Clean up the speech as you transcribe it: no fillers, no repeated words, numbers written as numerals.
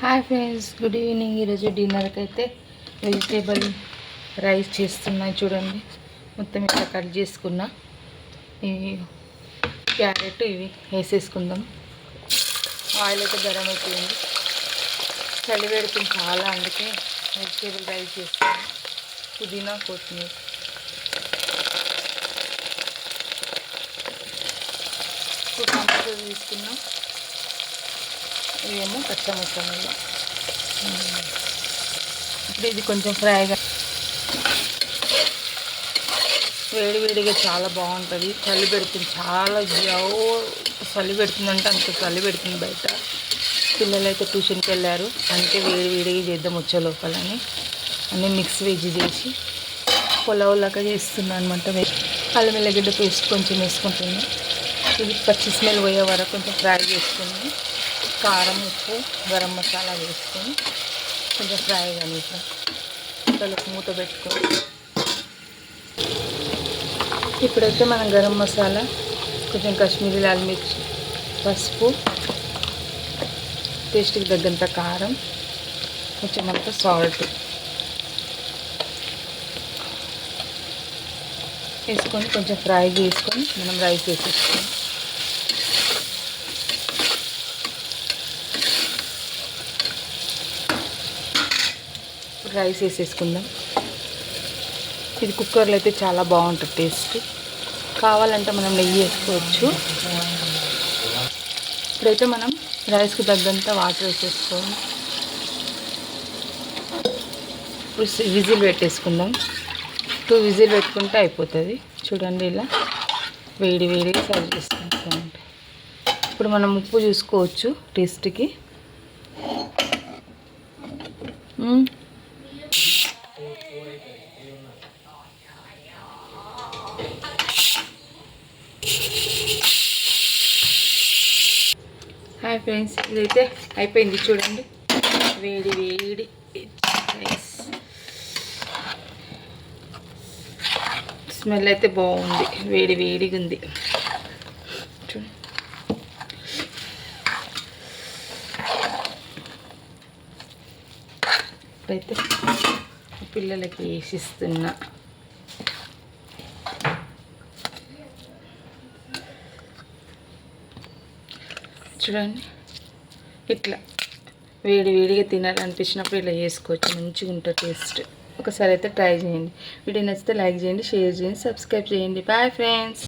Hi friends, good evening. ఈరోజు డిన్నర్కి అయితే వెజిటేబుల్ రైస్ చేస్తున్నాయి. చూడండి, మొత్తం ఇట్లా కట్ చేసుకున్నా. ఇవి క్యారెట్ ఇవి వేసేసుకుందాం. ఆయిల్ అయితే గరం అయిపోయింది. చలి పెడుతుంది చాలా, అందుకే వెజిటేబుల్ రైస్ చేస్తాను. పుదీనా, కొత్తిమీర. ఇప్పుడు టమాటో తీసుకున్నాం. ఇవేమో పచ్చ మసాలా. ఇప్పుడు ఇది కొంచెం ఫ్రైగా, వేడివేడిగా చాలా బాగుంటుంది. చలి పెడుతుంది చాలా, చలి పెడుతుందంటే అంత చలి పెడుతుంది బయట. పిల్లలు అయితే ట్యూషన్కి వెళ్ళారు, అందుకే వేడివేడిగా చేద్దాం వచ్చే లోపలని అన్నీ మిక్స్ వెజ్ చేసి పులావులాగా చేస్తున్నాను అనమాట. అల్లం వెల్లిగడ్డ పేస్ట్ కొంచెం వేసుకుంటున్నాను. ఇది పచ్చి స్మెల్ పోయే వరకు కొంచెం ఫ్రై చేసుకుని కారం, ఉప్పు, గరం మసాలా వేసుకొని కొంచెం ఫ్రై కానీ ఇట్లా మూత పెట్టుకొని, ఇప్పుడైతే మనం గరం మసాలా, కొంచెం కాశ్మీరీ లాల్ మిర్చి, పసుపు, టేస్ట్కి తగ్గంత కారం, కొంచెం అంత సాల్ట్ వేసుకొని కొంచెం ఫ్రై చేసుకొని మనం రైస్ వేసేసుకొని రైస్ వేసేసుకుందాం. ఇది కుక్కర్లో అయితే చాలా బాగుంటుంది టేస్ట్. కావాలంటే మనం నెయ్యి వేసుకోవచ్చు. ఇప్పుడైతే మనం రైస్కి తగ్గంత వాటర్ వేసేసుకోవాలి. ఇప్పుడు విజిల్ పెట్టేసుకుందాం. 2 విజిల్ పెట్టుకుంటే అయిపోతుంది. చూడండి, ఇలా వేడి వేడిగా సర్వ్ చేసుకుంటాం. ఇప్పుడు మనం ఉప్పు చూసుకోవచ్చు టేస్ట్కి. హాయ్ ఫ్రెండ్స్, ఇదైతే అయిపోయింది. చూడండి, వేడి వేడి రైస్. స్మెల్ అయితే బాగుంది, వేడి వేడిగా ఉంది. చూడండి, ఇప్పుడైతే పిల్లలకి వేసిస్తున్నా. చూడండి, ఇట్లా వేడి వేడిగా తినాలనిపించినప్పుడు ఇలా చేసుకోవచ్చు. మంచిగా ఉంటుంది టేస్ట్. ఒకసారి అయితే ట్రై చేయండి. వీడియో నచ్చితే లైక్ చేయండి, షేర్ చేయండి, సబ్స్క్రైబ్ చేయండి. Bye friends.